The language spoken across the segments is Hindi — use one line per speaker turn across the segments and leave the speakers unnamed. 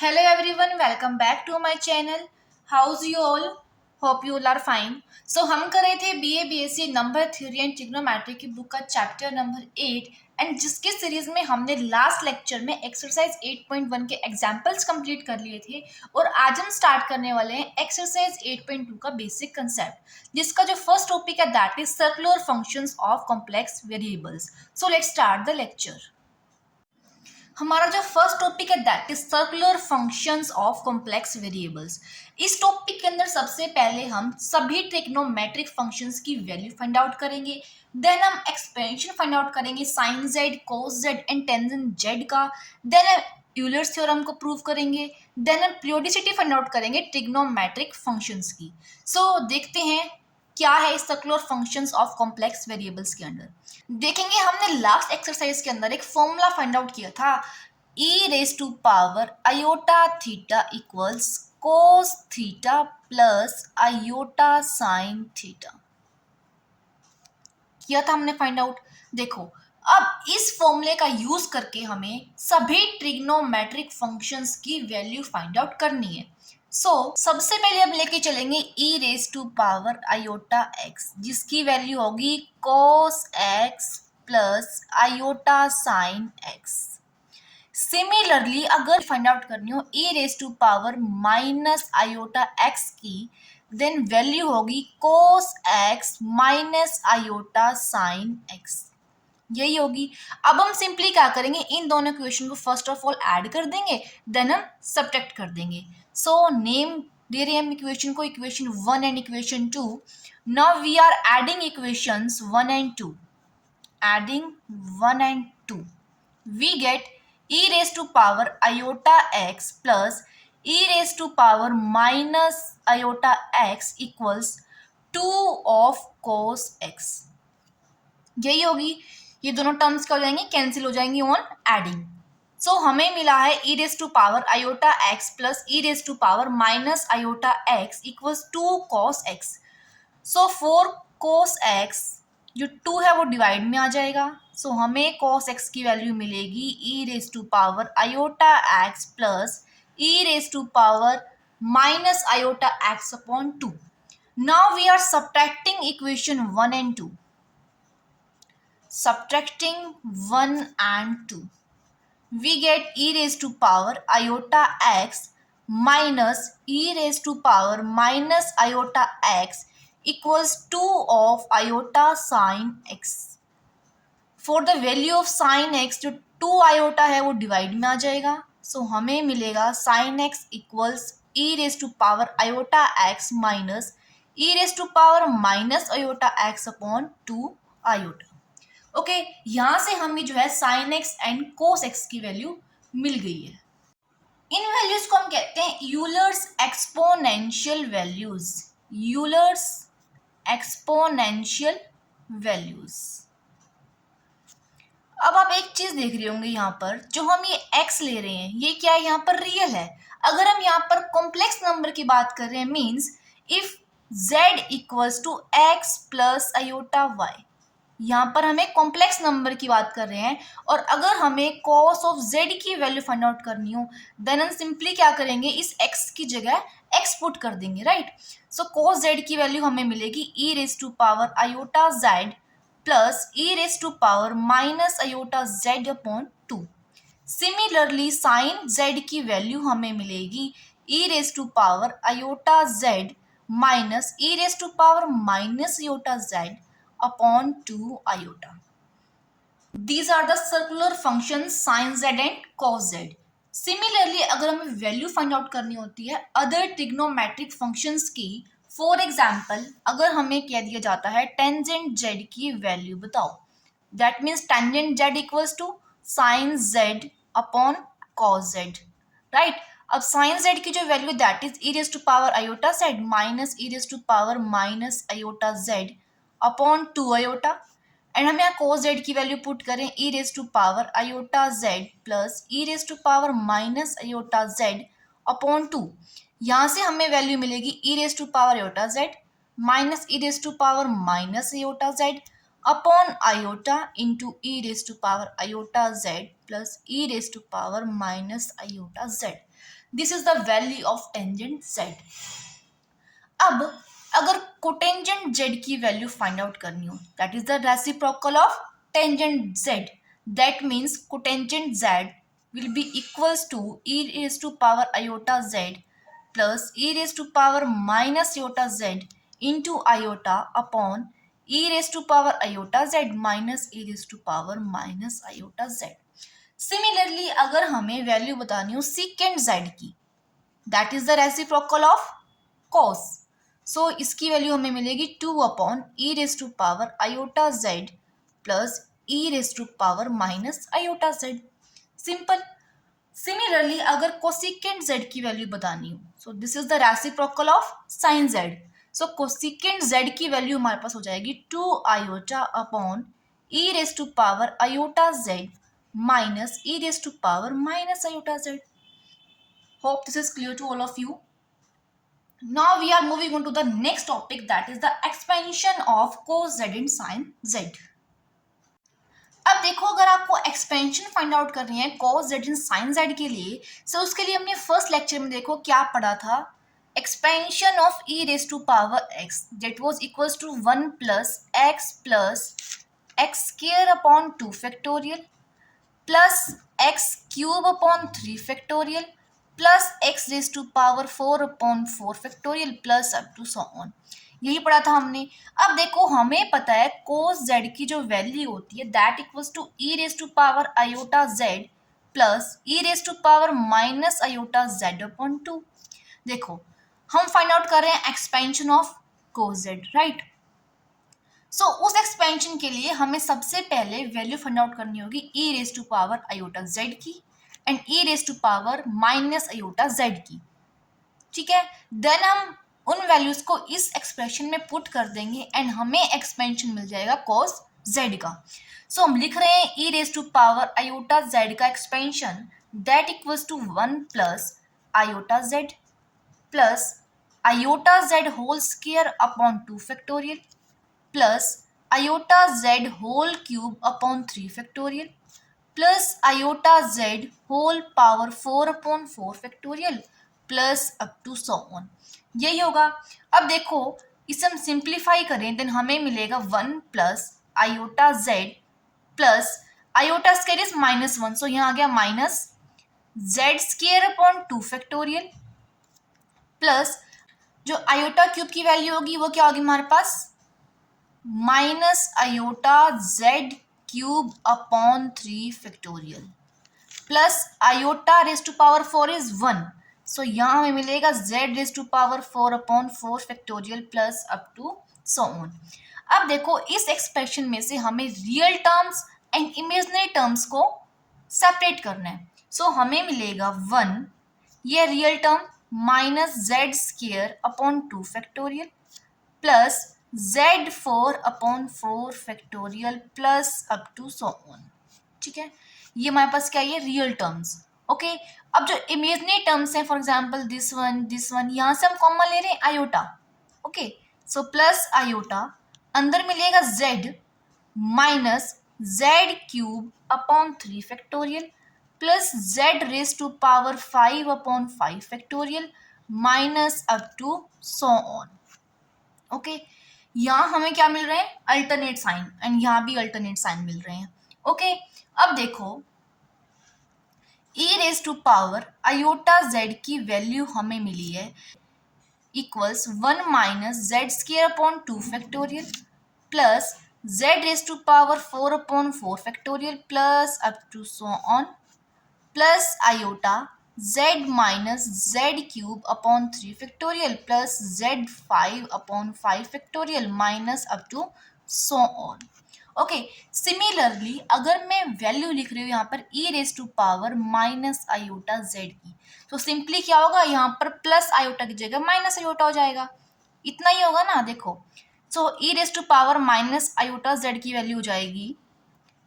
Hello everyone, welcome back to my channel. How's you all? Hope you all are fine. So हम कर रहे थे BA BSc number theory and trigonometry की बुक का चैप्टर नंबर 8 एंड जिसके सीरीज में हमने लास्ट लेक्चर में एक्सरसाइज 8.1 के एग्जांपल्स कंप्लीट कर लिए थे और आज हम स्टार्ट करने वाले हैं एक्सरसाइज 8.2 का बेसिक कंसेप्ट जिसका जो फर्स्ट टॉपिक है that is circular functions of complex variables. So let's start the lecture. हमारा जो फर्स्ट टॉपिक है that is circular functions of complex variables. इस टॉपिक के अंदर सबसे पहले हम सभी ट्रिग्नोमेट्रिक फंक्शंस की वैल्यू फाइंड आउट करेंगे. देन हम एक्सपेंशन फाइंड आउट करेंगे sine Z cos z and tangent z का. देन हम यूलर्स थ्योरम को प्रूव करेंगे. देन हम पीरियोडिसिटी फाइंड आउट करेंगे ट्रिग्नोमेट्रिक फंक्शंस की. सो देखते हैं क्या है circular functions of complex variables के अंदर. देखेंगे हमने लास्ट एक्सरसाइज के अंदर एक फॉर्मूला फाइंड आउट किया था e raise to power iota theta equals cos theta plus iota sine theta किया था हमने फाइंड आउट. देखो अब इस फॉर्मूले का यूज करके हमें सभी ट्रिग्नोमेट्रिक फंक्शंस की वैल्यू फाइंड आउट करनी है. सबसे पहले हम लेके चलेंगे e raise to power iota x जिसकी वैल्यू होगी cos x plus iota sine x. Similarly अगर फाइंड आउट करनी हो e raise to power minus iota x की देन वैल्यू होगी cos x minus iota sine x. यही होगी. अब हम सिंपली क्या करेंगे इन दोनों इक्वेशन को फर्स्ट ऑफ ऑल ऐड कर देंगे देन हम सब्ट्रैक्ट कर देंगे. सो नेम दे रहे हम इक्वेशन को equation 1 and equation 2. Now we are adding equations 1 and 2. Adding 1 and 2 we get e raise to power iota x plus e raise to power minus iota x equals 2 of cos x. यही होगी. ये दोनों टर्म्स क्या हो जाएंगी कैंसिल हो जाएंगी ऑन एडिंग. सो हमें मिला है e raise to power iota x plus e raise to power minus iota x equals 2 cos x. So 4 cos x जो 2 है वो डिवाइड में आ जाएगा. सो हमें cos x की वैल्यू मिलेगी e raise to power iota x plus e raise to power minus iota x upon 2. Now we are subtracting equation 1 and 2. Subtracting 1 and 2 we get e raised to power iota x minus e raised to power minus iota x equals 2 of iota sin x. For the value of sin x जो 2 iota है वो डिवाइड में आ जाएगा. सो हमें मिलेगा sin x equals e raised to power iota x minus e raised to power minus iota x upon 2 iota. Okay यहां से हमें जो है sine x and cos x की वैल्यू मिल गई है. इन वैल्यूज को हम कहते हैं Euler's exponential values. Euler's exponential values. अब आप एक चीज देख रहे होंगे यहाँ पर जो हम ये x ले रहे हैं ये क्या है यहाँ पर रियल है. अगर हम यहाँ पर कॉम्प्लेक्स नंबर की बात कर रहे हैं means if z equals to x plus iota y. यहाँ पर हमें कॉम्प्लेक्स नंबर की बात कर रहे हैं और अगर हमें cos ऑफ z की वैल्यू फाइंड आउट करनी हो देन हम सिंपली क्या करेंगे इस x की जगह x पुट कर देंगे राइट. सो cos z की वैल्यू हमें मिलेगी e raise to power iota z plus e raise to power minus iota z upon 2. Similarly sine z की वैल्यू हमें मिलेगी e raise to power iota z minus e raise to power minus iota z upon 2 iota. These are the circular functions sin z and cos z. Similarly अगर हमें वैल्यू फाइंड आउट करनी होती है अदर ट्रिग्नोमेट्रिक फंक्शंस की. फॉर एग्जाम्पल अगर हमें कह दिया जाता है टेंजेंट z की वैल्यू बताओ that means tangent z equals to sine z upon cos z right. अब साइन z की जो value that is e raise to power iota z minus e raise to power minus iota z upon 2 iota and हम यहाँ cos z की वैल्यू पुट करें e raise to power iota z plus e raise to power minus iota z upon 2. यहाँ से हमें वैल्यू मिलेगी e raise to power iota z minus e raise to power minus iota z upon iota into e raised to power iota z plus e raised to power minus iota z. This is the value of tangent z. अब अगर कोटेंजेंट z की वैल्यू फाइंड आउट करनी हो, that is the reciprocal of tangent z. That means cotangent z will be equals to e raised to power iota z plus e raised to power minus iota z into iota upon e raised to power iota z minus e raised to power minus iota z. Similarly अगर हमें वैल्यू बतानी हो सीकेंट z की, that is the reciprocal of cos. So इसकी वैल्यू हमें मिलेगी 2 upon e raise to power iota Z plus e raise to power minus iota z. Simple. Similarly अगर कोसिकेंट z की वैल्यू बतानी हो, so this is the reciprocal of sine z. So cosecant z की वैल्यू हमारे पास हो जाएगी 2 iota upon e raise to power iota z minus e raise to power minus iota z. Hope this is clear to all of you. Now we are moving on to the next topic, that is the expansion of cos z and sin z. अब देखो, अगर आपको एक्सपेंशन फाइंड आउट करनी है cos z and sin z के लिए, सो उसके लिए हमने फर्स्ट लेक्चर में देखो क्या पढ़ा था. Expansion of e raise to power x that was equals to 1 plus x square upon 2 factorial plus x cube upon 3 factorial plus x raise to power 4 upon 4 factorial plus up to so on. यही पढ़ा था हमने. अब देखो, हमें पता है cos z की जो वैल्यू होती है that equals to e raise to power iota z plus e raise to power minus iota z upon 2. देखो, हम फाइंड आउट कर रहे हैं expansion of cos z, right. So उस एक्सपेंशन के लिए हमें सबसे पहले वैल्यू फाइंड आउट करनी होगी e raise to power iota z की and e raise to power minus iota z की. ठीक है. देन हम उन वैल्यूज को इस एक्सप्रेशन में पुट कर देंगे एंड हमें एक्सपेंशन मिल जाएगा cos z का. सो हम लिख रहे हैं e raise to power iota z का expansion that equals to 1 plus iota z plus iota z whole square upon 2 factorial plus iota z whole cube upon 3 factorial plus iota z whole power 4 upon 4 factorial plus up to so on. यही होगा. अब देखो, इसे हम सिंप्लीफाई करें देन हमें मिलेगा 1 plus iota z plus iota square is minus 1, so यहाँ आ गया minus z square upon 2 factorial plus जो आयोटा क्यूब की वैल्यू होगी वो क्या होगी हमारे पास, minus iota z cube upon 3 factorial plus iota raise to power 4 is 1, so यहाँ हमें मिलेगा z raise to power 4 upon 4 factorial plus up to so on. अब देखो, इस एक्सप्रेशन में से हमें real terms and imaginary terms को सेपरेट करना है. सो हमें मिलेगा 1 ये real term minus z square upon 2 factorial plus z4 upon 4 factorial plus up to so on. ठीक है. ये हमारे पास क्या है, रियल टर्म्स. ओके. अब जो इमेजिनरी टर्म्स हैं, फॉर एग्जांपल दिस वन, यहाँ से हम कॉमन ले रहे हैं iota. Okay. So plus iota अंदर मिलेगा z minus z cube upon 3 factorial plus z raise to power 5 upon 5 factorial minus up to so on. Okay. यहाँ हमें क्या मिल रहे हैं, अल्टरनेट साइन, एंड यहाँ भी अल्टरनेट साइन मिल रहे हैं. ओके. अब देखो, e raise to power iota z की वैल्यू हमें मिली है equals 1 minus z square upon 2 factorial plus z raise to power 4 upon 4 factorial plus up to so on plus iota z minus z cube upon 3 factorial plus z5 upon 5 factorial minus up to so on. Okay. Similarly अगर मैं वैल्यू लिख रही हूँ यहाँ पर e raise to power minus iota z की, तो सिंपली क्या होगा, यहाँ पर प्लस आयोटा की जगह माइनस आयोटा हो जाएगा. इतना ही होगा ना. देखो, so e raise to power minus iota z की वैल्यू हो जाएगी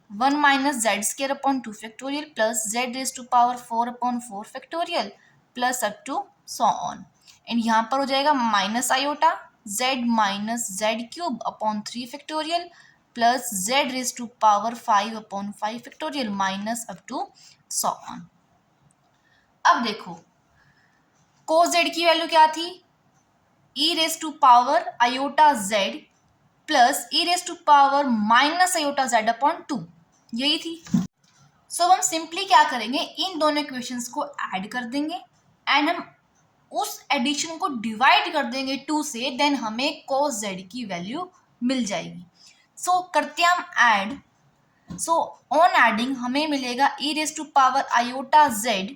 1 minus z square upon 2 factorial plus z raise to power 4 upon 4 factorial plus up to so on. And यहाँ पर हो जाएगा minus iota z minus z cube upon 3 factorial plus z raise to power 5/5 factorial minus up to so on. अब देखो cos z की वैल्यू क्या थी, e raise to power iota z plus e raise to power minus iota z upon 2, यही थी। सो हम सिंपली क्या करेंगे, इन दोनों इक्वेशंस को ऐड कर देंगे एंड हम उस एडिशन को डिवाइड कर देंगे 2 से, देन हमें cos z की वैल्यू मिल जाएगी। सो करते हैं हम ऐड। सो ऑन एडिंग हमें मिलेगा e raise to power iota z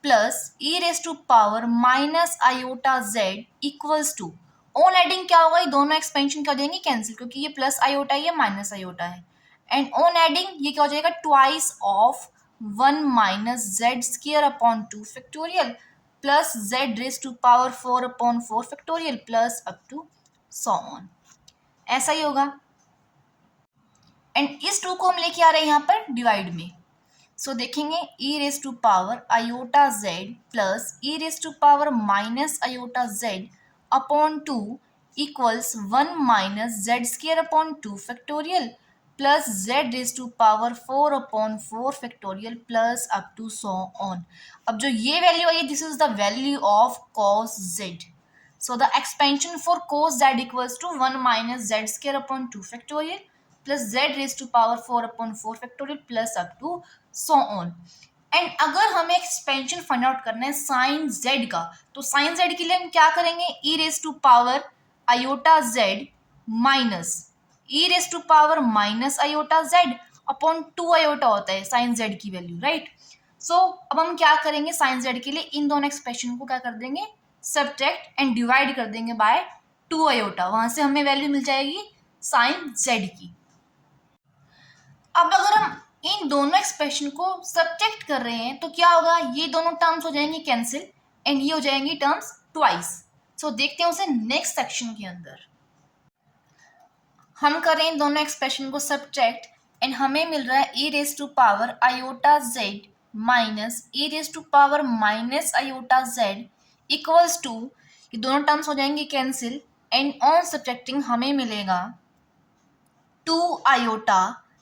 plus e raise to power minus iota z equals to, on adding क्या होगा, ये दोनों एक्सपेंशन क्या हो जाएंगे, कैंसिल, क्योंकि ये प्लस आयोटा है ये माइनस आयोटा है। एंड ऑन एडिंग ये क्या हो जाएगा, twice of 1 minus z square upon 2 factorial plus z raise to power 4/4 factorial plus up to so on, ऐसा ही होगा। एंड इस 2 को हम लेके आ रहे हैं यहाँ पर डिवाइड में। सो देखेंगे e raise to power iota z plus e raise to power minus iota z upon 2 equals 1 minus z square upon 2 factorial plus z raise to power 4/4 factorial plus up to so on. अब जो ये वैल्यू आई, this is the value of cos z। So the expansion for cos z equals to 1 minus z square upon 2 factorial plus z raised to power 4/4 factorial plus up to so on। And अगर हमें एक्सपेंशन फाइंड आउट करना है साइन z का, तो साइन z के लिए हम क्या करेंगे, e raise to power iota z minus e raise to power minus iota z upon 2 iota होता है साइन z की वैल्यू, राइट। सो अब हम क्या करेंगे, साइन z के लिए इन दोनों एक्सप्रेशन को क्या कर देंगे, सब्ट्रैक्ट एंड डिवाइड कर देंगे बाय 2 आयोटा, वहां से हमें वैल्यू मिल जाएगी साइन z की। अब अगर हम इन दोनों एक्सप्रेशन को सब्ट्रैक्ट कर रहे हैं तो क्या होगा, ये दोनों टर्म्स हो जाएंगे कैंसिल एंड ये हो जाएंगी टर्म्स ट्वाइस। सो देखते हैं उसे नेक्स्ट सेक्शन के अंदर। हम कर रहे हैं इन दोनों एक्सप्रेशन को सब्ट्रैक्ट एंड हमें मिल रहा है e raise to power iota z minus e raise to power minus iota z equals to, ये दोनों टर्म्स हो जाएंगे कैंसिल एंड ऑन सब्ट्रैक्टिंग हमें मिलेगा 2 iota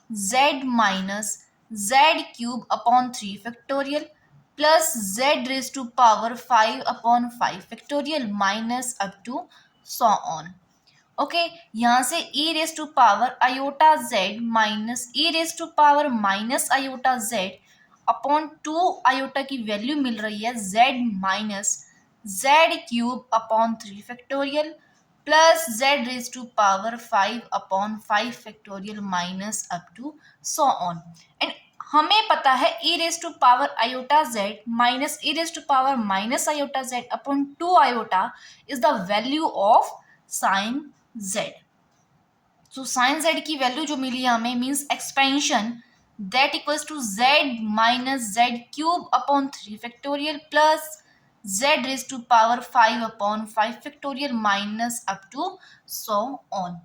z minus z cube upon 3 factorial plus z raise to power 5/5 factorial minus up to so on. Okay, यहाँ से e raise to power iota z minus e raise to power minus iota z upon 2 iota की वैल्यू मिल रही है z minus z cube upon 3 factorial plus z raise to power 5/5 factorial minus up to so on. And हमें पता है e raise to power iota z minus e raise to power minus iota z upon 2 iota is the value of sine z। So sine z की वैल्यू जो मिली है हमें means expansion that equals to z minus z cube upon 3 factorial plus z raise to power 5/5 factorial minus up to so on.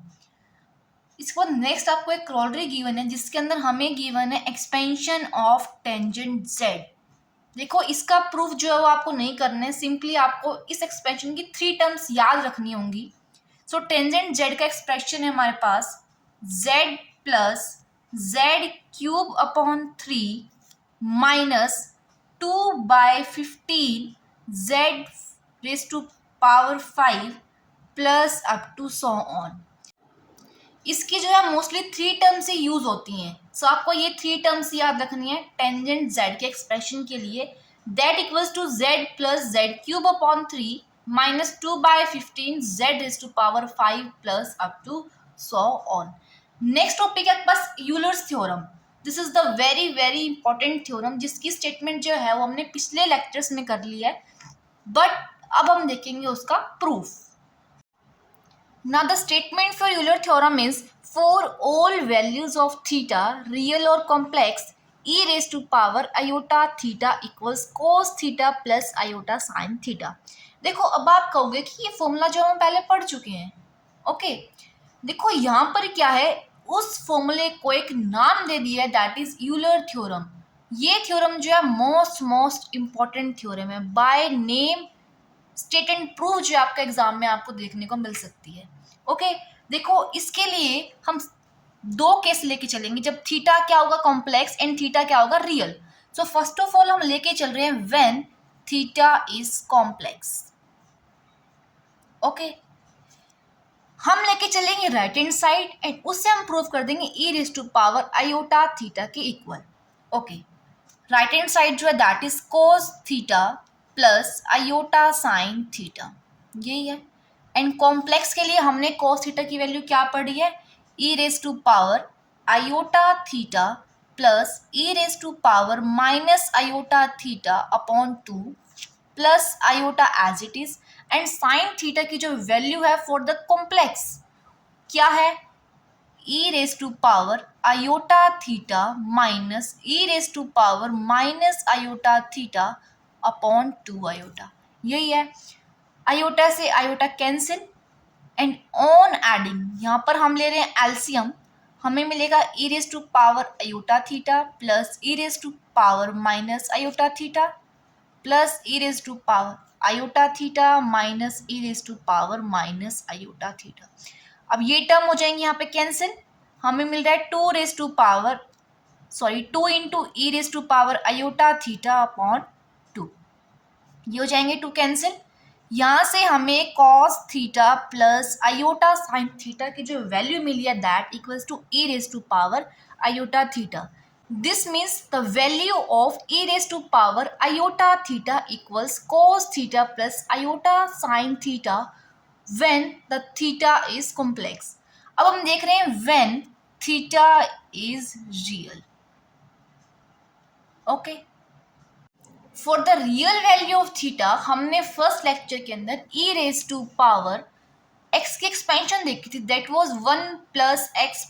इसके बाद नेक्स्ट आपको एक क्रोलरी गिवन है जिसके अंदर हमें गिवन है एक्सपेंशन ऑफ टेंजेंट z। देखो इसका प्रूफ जो है वो आपको नहीं करना है, सिंपली आपको इस एक्सपेंशन की 3 टर्म्स याद रखनी होंगी। सो टेंजेंट z का एक्सप्रेशन है हमारे पास z plus z cube upon 3 minus 2/15 z raise to power 5 plus up to so on. इसकी जो है मोस्टली 3 टर्म्स ही यूज होती हैं। सो आपको ये 3 टर्म्स याद रखनी है टेंजेंट z के एक्सप्रेशन के लिए, that equals to z plus z cube upon 3 minus 2/15 z raise to power 5 plus up to so on. Next topic है बस Euler's theorem. This is the very very important theorem जिसकी स्टेटमेंट जो है वो हमने पिछले लेक्चर्स में कर ली है, बट अब हम देखेंगे उसका proof. Now the statement for Euler theorem is for all values of theta real or complex e raised to power iota theta equals cos theta plus iota sin theta। देखो अब आप कहोगे कि ये फॉर्मूला जो हम पहले पढ़ चुके हैं। ओके, देखो यहाँ पर क्या है, उस फॉर्मूले को एक नाम दे दिया है दैट इज यूलर थ्योरम। ये थ्योरम जो है मोस्ट इंपॉर्टेंट थ्योरम है, by name state and prove जो आपका एग्जाम में आपको देखने को मिल सकती है। ओके, देखो इसके लिए हम दो केस लेके चलेंगे जब थीटा क्या होगा कॉम्प्लेक्स एंड थीटा क्या होगा real. So first of all हम लेके चल रहे हैं when theta is complex. Okay, हम लेके चलेंगे राइट हैंड साइड एंड उससे हम प्रूव कर देंगे e raise to power iota theta के equal. Okay, right hand side जो है that is cos theta plus iota sine theta, यही है। एंड कॉम्प्लेक्स के लिए हमने कोस थीटा की वैल्यू क्या पढ़ी है, e raise to power iota theta plus e raise to power minus iota theta upon 2 plus iota as it is. And sine theta की जो वैल्यू है फॉर द कॉम्प्लेक्स क्या है, e raise to power iota theta minus e raise to power minus iota theta upon 2 iota, यही है। आयोटा से iota cancel and on adding यहाँ पर हम ले रहे हैं एलसीएम, हमें मिलेगा e raise to power iota theta plus e raise to power minus iota theta plus e raise to power iota theta minus e raise to power minus iota theta. अब ये टर्म हो जाएंगे यहाँ पे कैंसिल, हमें मिल रहा है 2 into e raise to power iota theta upon 2, ये हो जाएंगे 2 कैंसिल। यहाँ से हमें cos theta plus iota sine theta की जो वैल्यू मिली है that equals to e raise to power iota theta. This means the value of e raised to power iota theta equals cos theta plus iota sin theta when the theta is complex। अब हम देख रहे हैं when theta is real। Okay, for the real value of theta हमने फर्स्ट लेक्चर के अंदर e raised to power x की एक्सपेंशन देखी थी, that was 1 plus x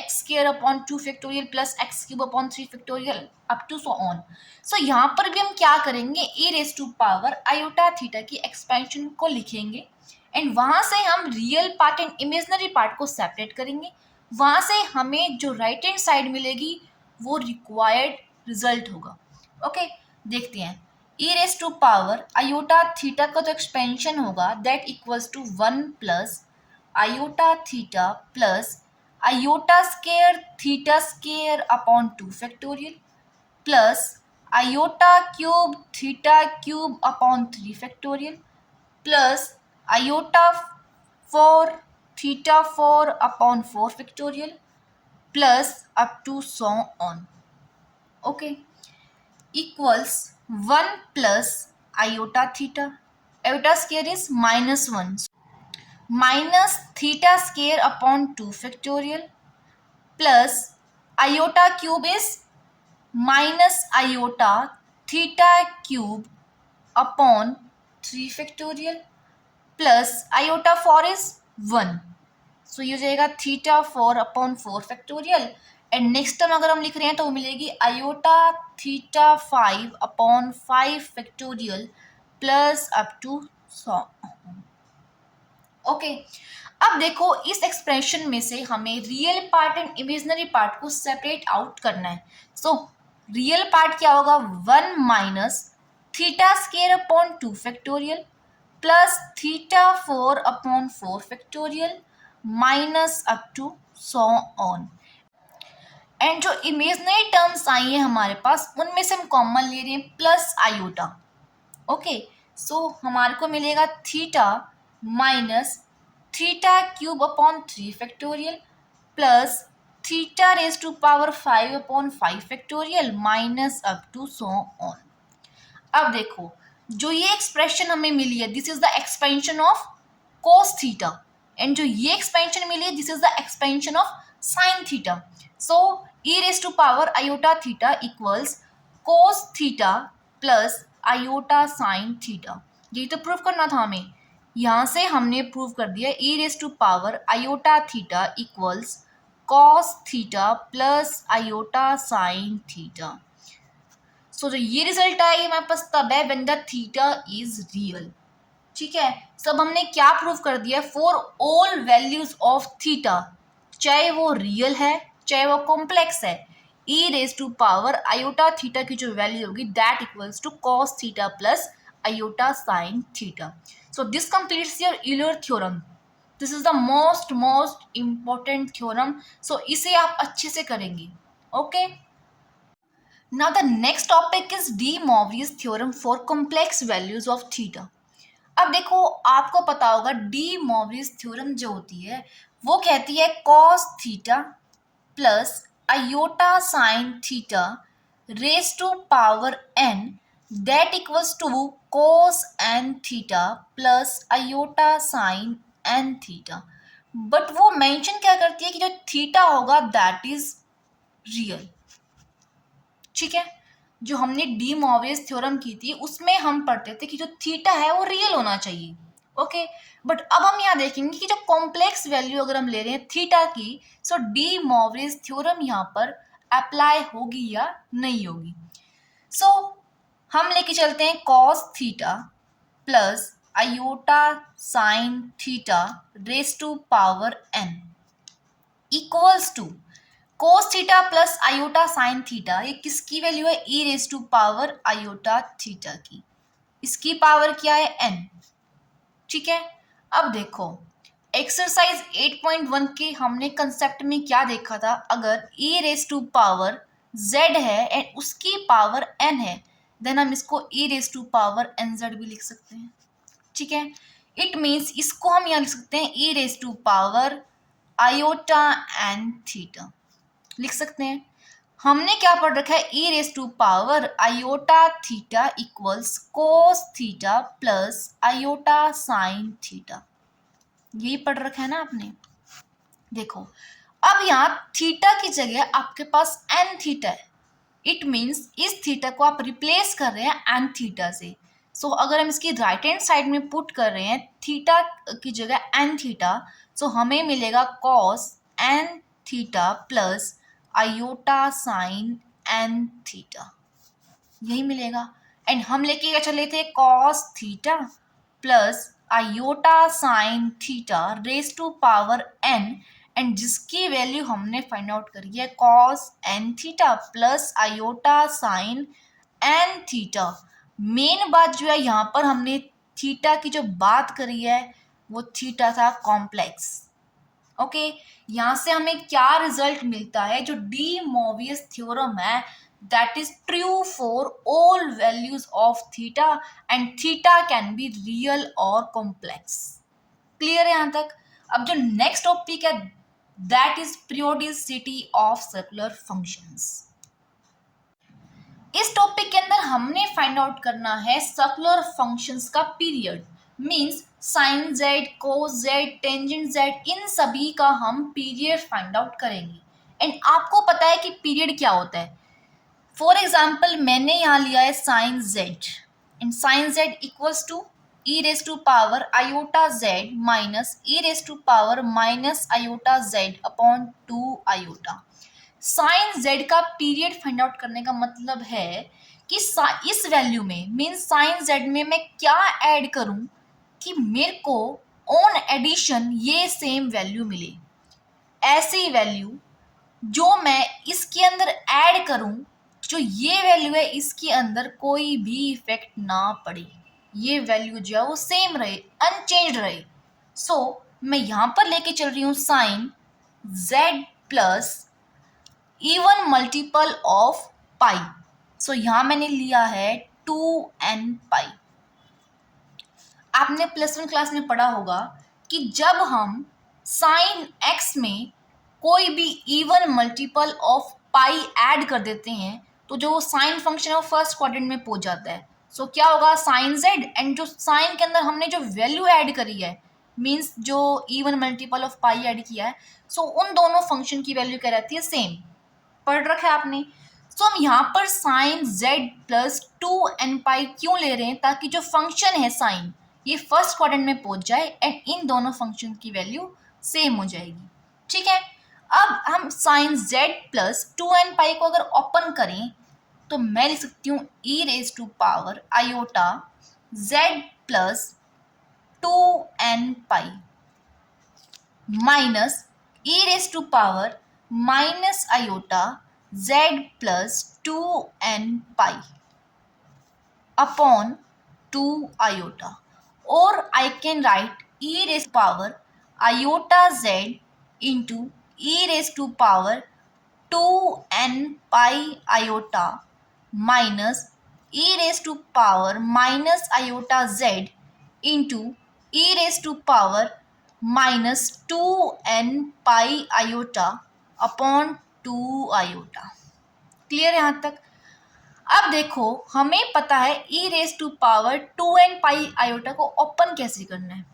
square upon 2 factorial plus x cube upon 3 factorial up to so on. So यहाँ पर भी हम क्या करेंगे, e raise to power iota theta की एक्सपेंशन को लिखेंगे एंड वहाँ से हम real part and imaginary part को सेपरेट करेंगे। वहाँ से हमें जो राइट हैंड साइड मिलेगी वो रिक्वायर्ड रिजल्ट होगा। ओके, देखते हैं। E raise to power iota theta का तो एक्सपेंशन होगा that equals to 1 plus iota theta plus iota square theta square upon 2 factorial plus iota cube theta cube upon 3 factorial plus iota 4 theta 4 upon 4 factorial plus up to so on. Okay, equals 1 plus iota theta, iota square is -1, minus theta square upon 2 factorial plus iota cube is minus iota theta cube upon 3 factorial plus iota 4 is 1, so ये हो जाएगा theta 4 upon 4 factorial. And next term अगर हम लिख रहे हैं तो वो मिलेगी iota theta 5 upon 5 factorial plus up to 100। Okay, अब देखो इस एक्सप्रेशन में से हमें real part and imaginary part को सेपरेट आउट करना है। सो रियल पार्ट क्या होगा, 1 minus theta square upon 2 factorial plus theta 4 upon 4 factorial minus up to so on. And जो इमेजनरी टर्म्स आई हैं हमारे पास उनमें से हम कॉमन ले रहे हैं प्लस आयोटा। ओके, सो हमारे को मिलेगा theta minus theta cube upon 3 factorial plus theta raise to power 5 upon 5 factorial minus up to so on. अब देखो जो ये एक्सप्रेशन हमें मिली है this is the expansion of cos theta and जो ये एक्सपेंशन मिली है this is the expansion of sine theta. So e raise to power iota theta equals cos theta plus iota sine theta, यही तो प्रूव करना था हमें। यहाँ से हमने प्रूव कर दिया e raise to power iota theta equals cos theta plus iota sine theta. So जो ये रिजल्ट आएगी हमारे पास तब है when the theta is real. ठीक है, सब हमने क्या प्रूव कर दिया, for all values of theta, चाहे वो रियल है चाहे वो कॉम्प्लेक्स है, e raise to power iota theta की जो वैल्यू होगी that equals to cos theta plus iota sine theta. So this completes your Euler theorem. This is the most important theorem, so इसे आप अच्छे से करेंगे। Okay, now the next topic is de Moivre's theorem for complex values of theta. अब देखो, आपको पता होगा डी मॉर्वियस थ्योरम जो होती है वो कहती है cos theta plus iota sine theta raise to power n that equals to cos n theta plus iota sine n theta. But वो मेंशन क्या करती है कि जो थीटा होगा दैट इज रियल। ठीक है, जो हमने डी मॉर्वियस थ्योरम की थी उसमें हम पढ़ते थे कि जो थीटा है वो रियल होना चाहिए। ओके, बट अब हम यहाँ देखेंगे कि जो कॉम्प्लेक्स वैल्यू अगर हम ले रहे हैं थीटा की, सो डी मॉर्वियस थ्योरम यहाँ पर अप्लाई होगी या नहीं होगी। सो हम लेके चलते हैं cos theta plus iota sine theta raise to power n equals to cos theta plus iota sine theta. ये किसकी वैल्यू है? E raise to power iota theta की। इसकी पावर क्या है? n। ठीक है, अब देखो एक्सरसाइज 8.1 के हमने कंसेप्ट में क्या देखा था, अगर ई रेस टू पावर z है एंड उसकी पावर n है देन हम इसको ई रेस टू पावर nz भी लिख सकते हैं। ठीक है, इट मीन्स इसको हम यहाँ लिख सकते हैं e raise to power iota and theta लिख सकते हैं। हमने क्या पढ़ रखा है? E raise to power iota theta equals cos theta plus iota sine theta, यही पढ़ रखा है ना आपने। देखो, अब यहाँ थीटा की जगह आपके पास एन थीटा है, इट मीन्स इस थीटा को आप रिप्लेस कर रहे हैं एन थीटा से। सो अगर हम इसकी राइट हैंड साइड में पुट कर रहे हैं थीटा की जगह एन थीटा, सो हमें मिलेगा cos n theta plus iota sine n theta, यही मिलेगा। एंड हम लेके क्या चले थे? Cos theta plus iota sine theta raise to power n, and जिसकी वैल्यू हमने फाइंड आउट करी है cos n theta plus iota sine n theta. Main बात जो है यहाँ पर हमने थीटा की जो बात करी है वो थीटा था कॉम्प्लेक्स। ओके, यहाँ से हमें क्या रिजल्ट मिलता है? जो डी मॉर्वियस थ्योरम है that is true for all values of theta and theta can be real और कॉम्प्लेक्स। क्लियर है यहाँ तक? अब जो नेक्स्ट टॉपिक है that is periodicity of circular functions. इस टॉपिक के अंदर हमने फाइंड आउट करना है सर्कुलर फंक्शंस का period, means sine Z, cos Z, tangent Z, इन सभी का हम पीरियड फाइंड आउट करेंगे। एंड आपको पता है कि पीरियड क्या होता है। फॉर एग्जाम्पल मैंने यहाँ लिया है sine z and sine z equals to e raise to power iota z minus e raise to power minus iota z upon 2 iota. Sine z का पीरियड फाइंड आउट करने का मतलब है कि इस वैल्यू में मींस साइन जेड में मैं क्या ऐड करूं कि मेरे को ऑन एडिशन ये सेम वैल्यू मिले। ऐसी वैल्यू जो मैं इसके अंदर ऐड करूं, जो ये वैल्यू है इसके अंदर कोई भी इफेक्ट ना पड़े, ये वैल्यू जो है वो सेम रहे, अनचेंज रहे। सो मैं यहां पर लेके चल रही हूं sine Z plus even multiple of pi. So यहां मैंने लिया है 2n पाई। आपने +1 क्लास में पढ़ा होगा कि जब हम साइन x में कोई भी even multiple of pi add कर देते हैं तो जो साइन फंक्शन है वो फर्स्ट क्वाड्रेंट में पहुंच जाता है। सो क्या होगा? साइन जेड एंड जो साइन के अंदर हमने जो वैल्यू ऐड करी है मीन्स जो even multiple of pi add किया है, सो उन दोनों फंक्शन की वैल्यू क्या रहती है? सेम। पढ़ रखा है आपने। सो हम यहाँ पर साइन जेड प्लस 2n पाई क्यों ले रहे हैं? ताकि जो फंक्शन है साइन ये फर्स्ट क्वाड्रेंट में पहुंच जाए एंड इन दोनों फंक्शन की वैल्यू सेम हो जाएगी। ठीक है, अब हम साइन जेड प्लस 2n पाई को अगर ओपन करें तो मैं लिख सकती हूँ e raise to power iota Z plus 2n pi minus e raise to power minus iota Z plus 2n pi upon 2 iota, और I can write e raise power iota Z into e raise to power 2n pi iota minus e raise to power minus iota Z into e raise to power minus 2n pi iota upon 2 iota. Clear है यहाँ तक? अब देखो हमें पता है e raise to power 2n pi iota को ओपन कैसे करना है।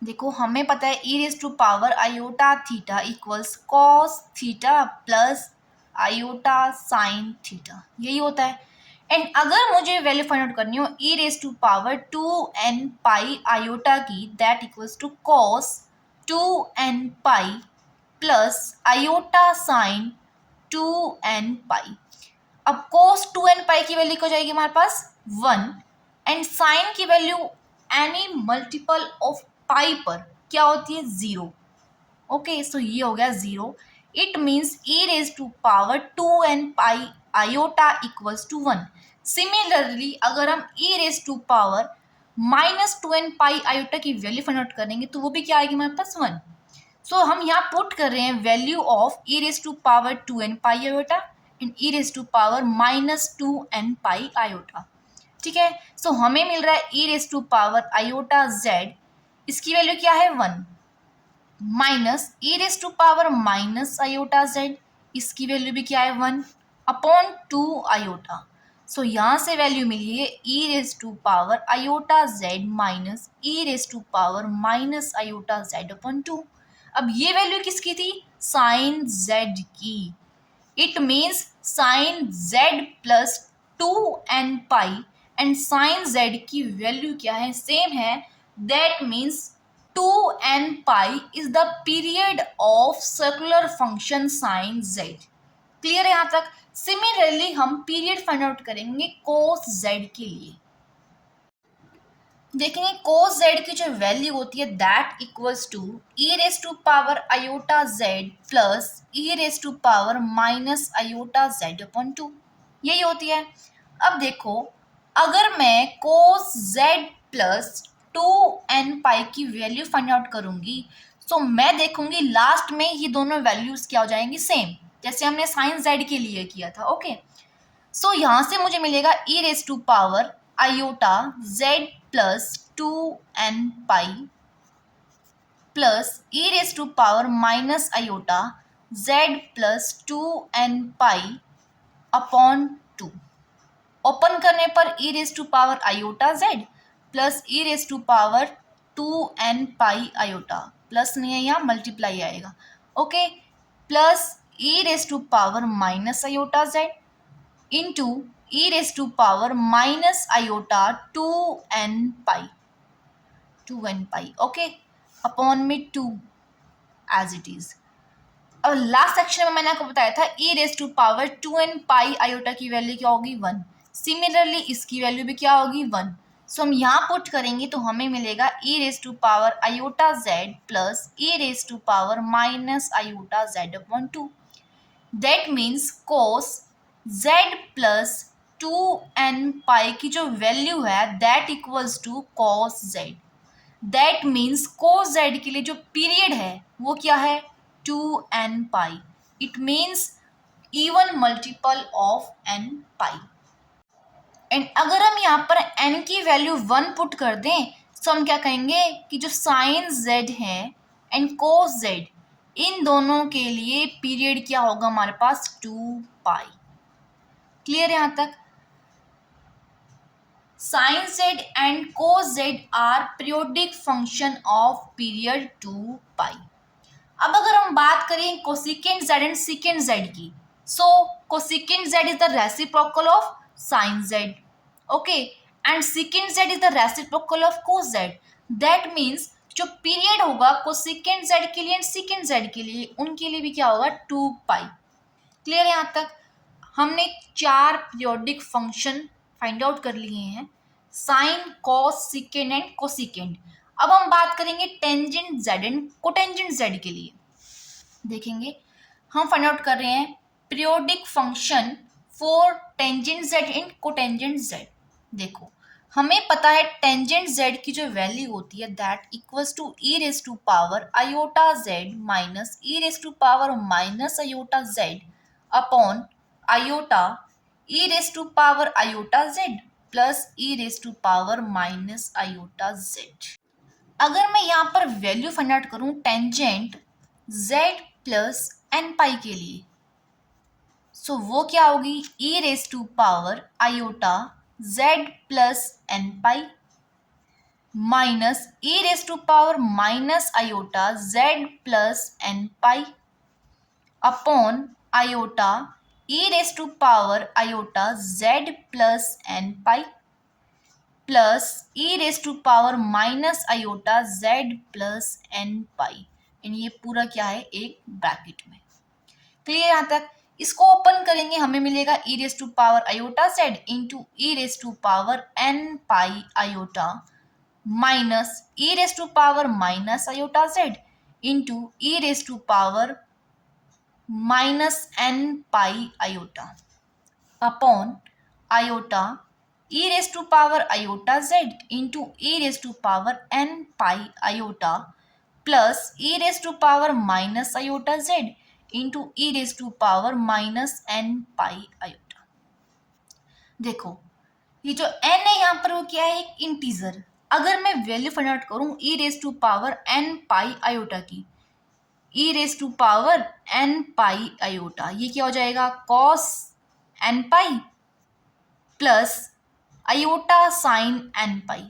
देखो हमें पता है e raise to power iota theta equals cos theta plus iota sine theta, यही होता है। एंड अगर मुझे वैल्यू फाइंड आउट करनी हो e raise to power 2n pi iota की, that equals to cos 2n pi plus iota sine 2n pi. अब cos 2n पाई की वैल्यू क्या हो जाएगी हमारे पास 1 एंड साइन की वैल्यू एनी मल्टीपल ऑफ पाई पर क्या होती है 0। ओके सो ये हो गया 0। It means e raise to power 2n pi iota equals to 1। Similarly अगर हम e raise to power minus 2n pi iota की वैल्यू फाइंड आउट करेंगे तो वो भी क्या आएगी हमारे पास 1। सो हम यहाँ पुट कर रहे हैं value of e raise to power 2n pi iota and e raise to power minus 2n pi iota. ठीक है, सो हमें मिल रहा है e raise to power iota z, इसकी वैल्यू क्या है 1 minus e raise to power minus iota z, इसकी वैल्यू भी क्या है 1 अपॉन 2 आयोटा। सो यहाँ से वैल्यू मिली है e raise to power iota z minus e raise to power minus iota z upon 2। अब ये वैल्यू किसकी थी? साइन जेड की। It means sine Z plus 2n pi and sine z की वैल्यू क्या है? सेम है। That means 2n pi is the period of circular function sine z. Clear है यहाँ तक? सिमिलरली हम पीरियड फाइंड आउट करेंगे कोस जेड के लिए। देखेंगे कोस जेड की जो वैल्यू होती है that equals to e raise to power iota Z plus e raise to power minus iota z upon 2, यही होती है। अब देखो अगर मैं कोस जेड प्लस 2n पाई की वैल्यू फाइंड आउट करूंगी तो मैं देखूंगी लास्ट में ये दोनों वैल्यूज क्या हो जाएंगी सेम, जैसे हमने साइन जेड के लिए किया था। ओके सो यहाँ से मुझे मिलेगा e raise to power iota Z plus 2n pi plus e raise to power minus iota Z plus 2n pi upon 2। Open करने पर e raise to power iota Z plus e raise to power 2n pi iota, plus नहीं है यहाँ मल्टीप्लाई आएगा। Okay plus e raise to power minus iota Z into e raise to power minus iota 2n pi okay upon में 2 एज इट इज। और लास्ट सेक्शन में मैंने आपको बताया था e raise to power 2n pi iota की वैल्यू क्या होगी 1। सिमिलरली इसकी वैल्यू भी क्या होगी 1। सो हम यहाँ पुट करेंगे तो हमें मिलेगा e raise to power iota Z plus e raise to power minus iota z upon 2। That means cos z plus 2n pi की जो वैल्यू है that equals to cos z। That means cos z के लिए जो पीरियड है वो क्या है 2n pi. It means even multiple of n pi. And अगर हम यहाँ पर n की वैल्यू 1 पुट कर दें तो हम क्या कहेंगे कि जो साइन z है एंड cos z इन दोनों के लिए पीरियड क्या होगा हमारे पास 2 पाई। क्लियर है यहाँ तक? Sine z and cos z are periodic function of period 2 pi. अब अगर हम बात करें cosecant z and secant z की, so cosecant z is the reciprocal of sine z okay and secant z is the reciprocal of cos z. That means जो पीरियड होगा कोसिकेंट जेड के लिए एंड सिकेंट जेड के लिए उनके लिए भी क्या होगा 2 पाई। क्लियर है यहाँ तक? हमने 4 पीरियोडिक फंक्शन फाइंड आउट कर लिए हैं, sine cos secant and cosecant. अब हम बात करेंगे tangent z and cotangent z के लिए। देखेंगे हम फाइंड आउट कर रहे हैं periodic function for tangent z and cotangent z. देखो हमें पता है टेंजेंट z की जो वैल्यू होती है that equals to e raise to power iota z minus e raise to power minus iota z upon iota e raise to power iota z plus e raise to power minus iota z। अगर मैं यहाँ पर वैल्यू फाइंड आउट करूँ tangent z plus n pi के लिए, सो वो क्या होगी e raise to power iota z plus n pi minus e raise to power minus iota z plus n pi upon iota e raise to power iota z plus n pi plus e raise to power minus iota z plus n pi. And ये पूरा क्या है एक ब्रैकेट में। क्लियर यहाँ तक? इसको ओपन करेंगे हमें मिलेगा e raise to power iota z into e raise to power n pi iota minus e raise to power minus iota z into e raise to power minus n pi iota upon iota e raise to power iota z into e raise to power n pi iota plus e raise to power minus iota z into e raise to power minus n pi iota. देखो ये जो n है यहाँ पर वो क्या है एक इंटीजर। अगर मैं वैल्यू फाइंड आउट करूँ e raise to power n pi iota की, e raise to power n pi iota ये क्या हो जाएगा cos n pi plus iota sine n pi,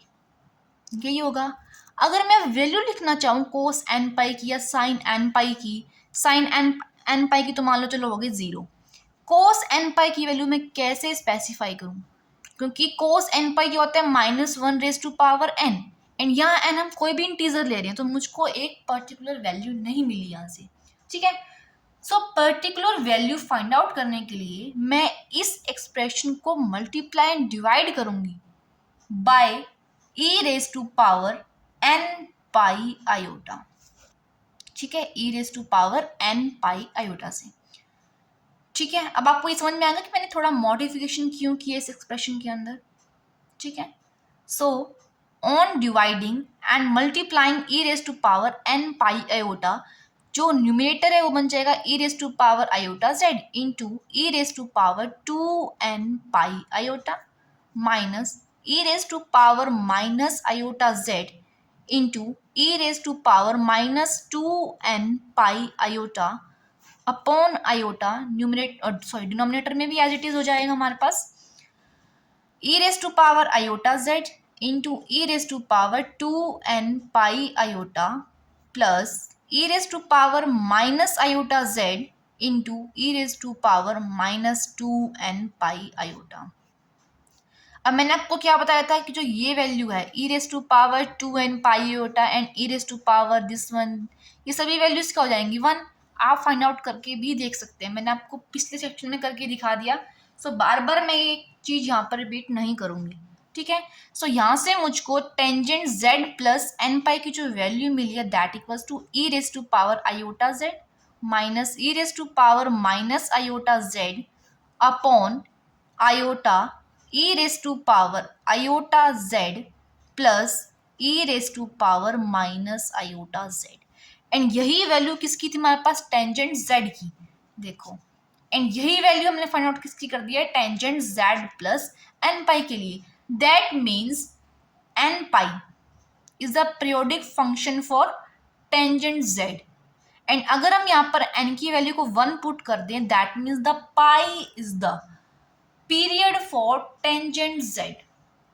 यही होगा। अगर मैं वैल्यू लिखना चाहूँ कोस एन पाई की या साइन एन पाई की, साइन एन पाई की तो मान लो चलो हो गई 0। कोस एन पाई की वैल्यू मैं कैसे स्पेसिफाई करूँ, क्योंकि कोस एन पाई क्या होता है -1 raise to power n and यहाँ एन हम कोई भी इंटीजर ले रहे हैं तो मुझको एक पर्टिकुलर वैल्यू नहीं मिली यहाँ से। ठीक है, so particular value find out करने के लिए मैं इस एक्सप्रेशन को मल्टीप्लाई एंड डिवाइड करूंगी by e raise to power n pi iota. ठीक है, e raise to power n pi iota से। ठीक है, अब आपको ये समझ में आएगा कि मैंने थोड़ा मॉडिफिकेशन क्यों किया इस एक्सप्रेशन के अंदर। ठीक है, so on dividing and multiplying e raise to power n pi iota, जो न्यूमरेटर है वो बन जाएगा e raise to power iota Z into e raise to power 2n pi iota minus e raise to power minus iota Z into e raise to power -2n pi iota upon iota denominator में भी एज इट इज हो जाएगा हमारे पास e raise to power iota Z into e raise to power 2n pi iota plus e raise to power minus iota Z into e raise to power -2n pi iota. अब मैंने आपको क्या बताया था कि जो ये वैल्यू है e raise to power 2n pi iota and e raise to power this one, ये सभी वैल्यूज क्या हो जाएंगी 1। आप फाइंड आउट करके भी देख सकते हैं, मैंने आपको पिछले सेक्शन में करके दिखा दिया। सो बार बार मैं ये चीज़ यहाँ पर रिपीट नहीं करूँगी। ठीक है, सो यहाँ से मुझको tangent z plus n pi की जो वैल्यू मिली है that equals to e raise to power iota z minus e raise to power minus iota z upon iota e raise to power iota z plus e raise to power minus iota z। And यही वैल्यू किसकी थी हमारे पास टेंजेंट z की, देखो। एंड यही वैल्यू हमने फाइंड आउट किसकी कर दिया है tangent z plus n pi के लिए। That means n pi is the periodic function for tangent z। And अगर हम यहाँ पर n की वैल्यू को 1 पुट कर दें that means the pi is the period for tangent z।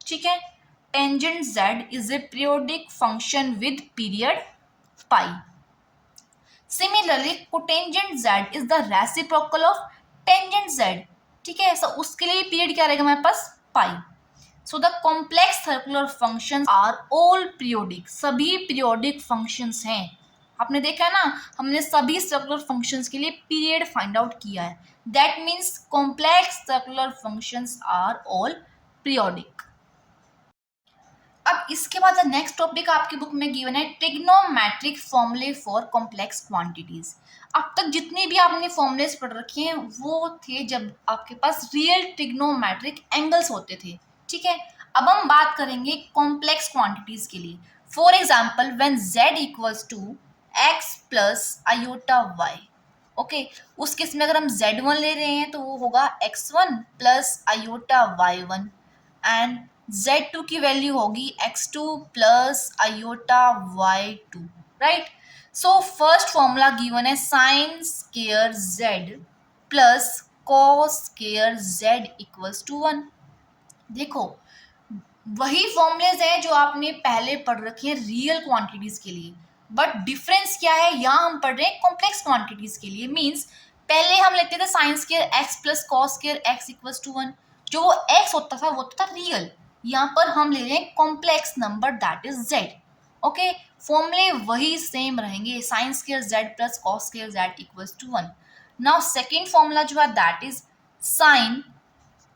ठीक है, tangent z is a periodic function with period pi. Similarly, cotangent z is the reciprocal of tangent z। ठीक है, so उसके लिए पीरियड क्या रहेगा हमारे पास pi. So the complex circular functions are all periodic, सभी पीरियोडिक फंक्शंस हैं। आपने देखा ना हमने सभी सर्कुलर फंक्शंस के लिए पीरियड फाइंड आउट किया है। That means complex circular functions are all periodic. अब इसके बाद नेक्स्ट टॉपिक आपकी बुक में गिवन है ट्रिग्नोमेट्रिक फॉर्मूले फॉर कॉम्प्लेक्स क्वांटिटीज। अब तक जितने भी आपने फॉर्मूलेस पढ़ रखे हैं वो थे जब आपके पास रियल ट्रिग्नोमेट्रिक एंगल्स होते थे। ठीक है, अब हम बात करेंगे कॉम्प्लेक्स क्वांटिटीज के लिए. For example when z equals to x plus iota y. Okay, उस केस में अगर हम z1 ले रहे हैं तो वो होगा x1 plus iota y1 and z2 की वैल्यू होगी x2 plus iota y2. Right. So first formula given है sine square z plus cos square z equals to 1. देखो, वही फॉर्मूलेज हैं जो आपने पहले पढ़ रखे हैं रियल क्वांटिटीज के लिए, बट डिफरेंस क्या है, यहाँ हम पढ़ रहे हैं कॉम्प्लेक्स क्वांटिटीज के लिए. मींस पहले हम लेते थे sine square x plus cos square x equals to 1. जो वो x होता था वो था रियल. यहाँ पर हम ले रहे हैं complex number that is z. Okay, फॉर्मूले वही सेम रहेंगे, sine square z plus cos square z equals to 1. Now second formula जो है that is sine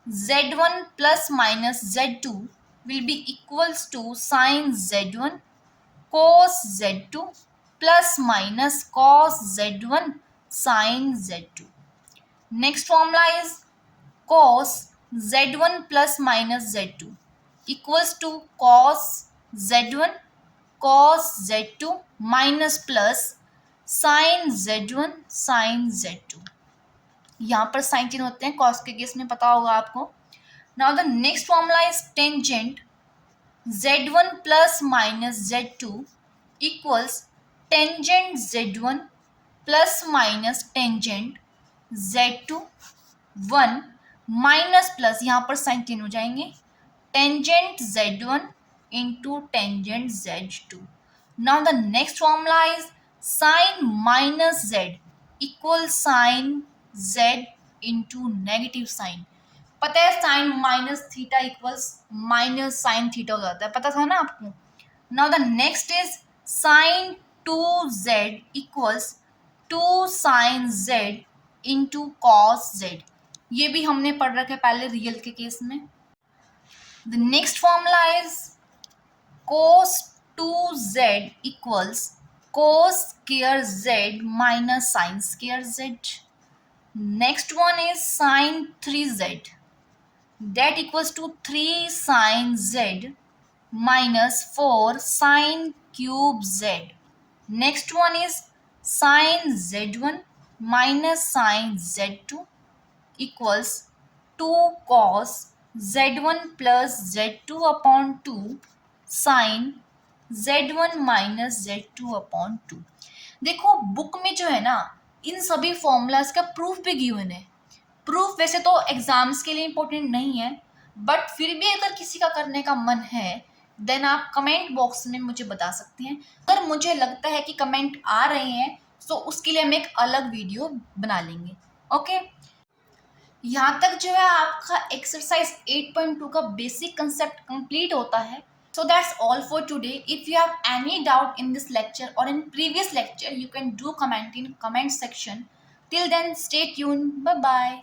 z1 plus minus z2 will be equals to sin z1 cos z2 plus minus cos z1 sin z2. Next formula is cos z1 plus minus z2 equals to cos z1 cos z2 minus plus sin z1 sin z2. यहाँ पर साइन चिन्ह होते हैं, कॉस के केस में पता होगा आपको. Now the next formula is tangent z1 plus minus z2 equals tangent z1 plus minus tangent z2 1 minus plus, यहाँ पर साइन चिन्ह हो जाएंगे, tangent z1 into tangent z2. Now the next formula is sine minus z equal sine z into negative sign. पता है sine minus theta equals minus sine theta हो जाता है, पता था ना आपको. Now the next is sign 2z equals 2 sine z into cos z. ये भी हमने पढ़ रखा है पहले रियल के केस में. The next formula is cos 2z equals cos square z minus sin square z. Next one is sin 3z that equals to 3 sin z minus 4 sin cube z. Next one is sin z1 minus sin z2 equals 2 cos z1 plus z2 upon 2 sin z1 minus z2 upon 2. देखो बुक में जो है ना इन सभी फॉर्मूलाज का प्रूफ भी गिवन है. प्रूफ वैसे तो एग्जाम्स के लिए इम्पोर्टेंट नहीं है, बट फिर भी अगर किसी का करने का मन है देन आप कमेंट बॉक्स में मुझे बता सकते हैं. अगर मुझे लगता है कि कमेंट आ रहे हैं तो उसके लिए हम एक अलग वीडियो बना लेंगे. ओके, यहाँ तक जो है आपका एक्सरसाइज 8.2 का बेसिक कंसेप्ट कंप्लीट होता है. So that's all for today. If you have any doubt in this lecture or in previous lecture, you can do comment in comment section. Till then, stay tuned. Bye bye.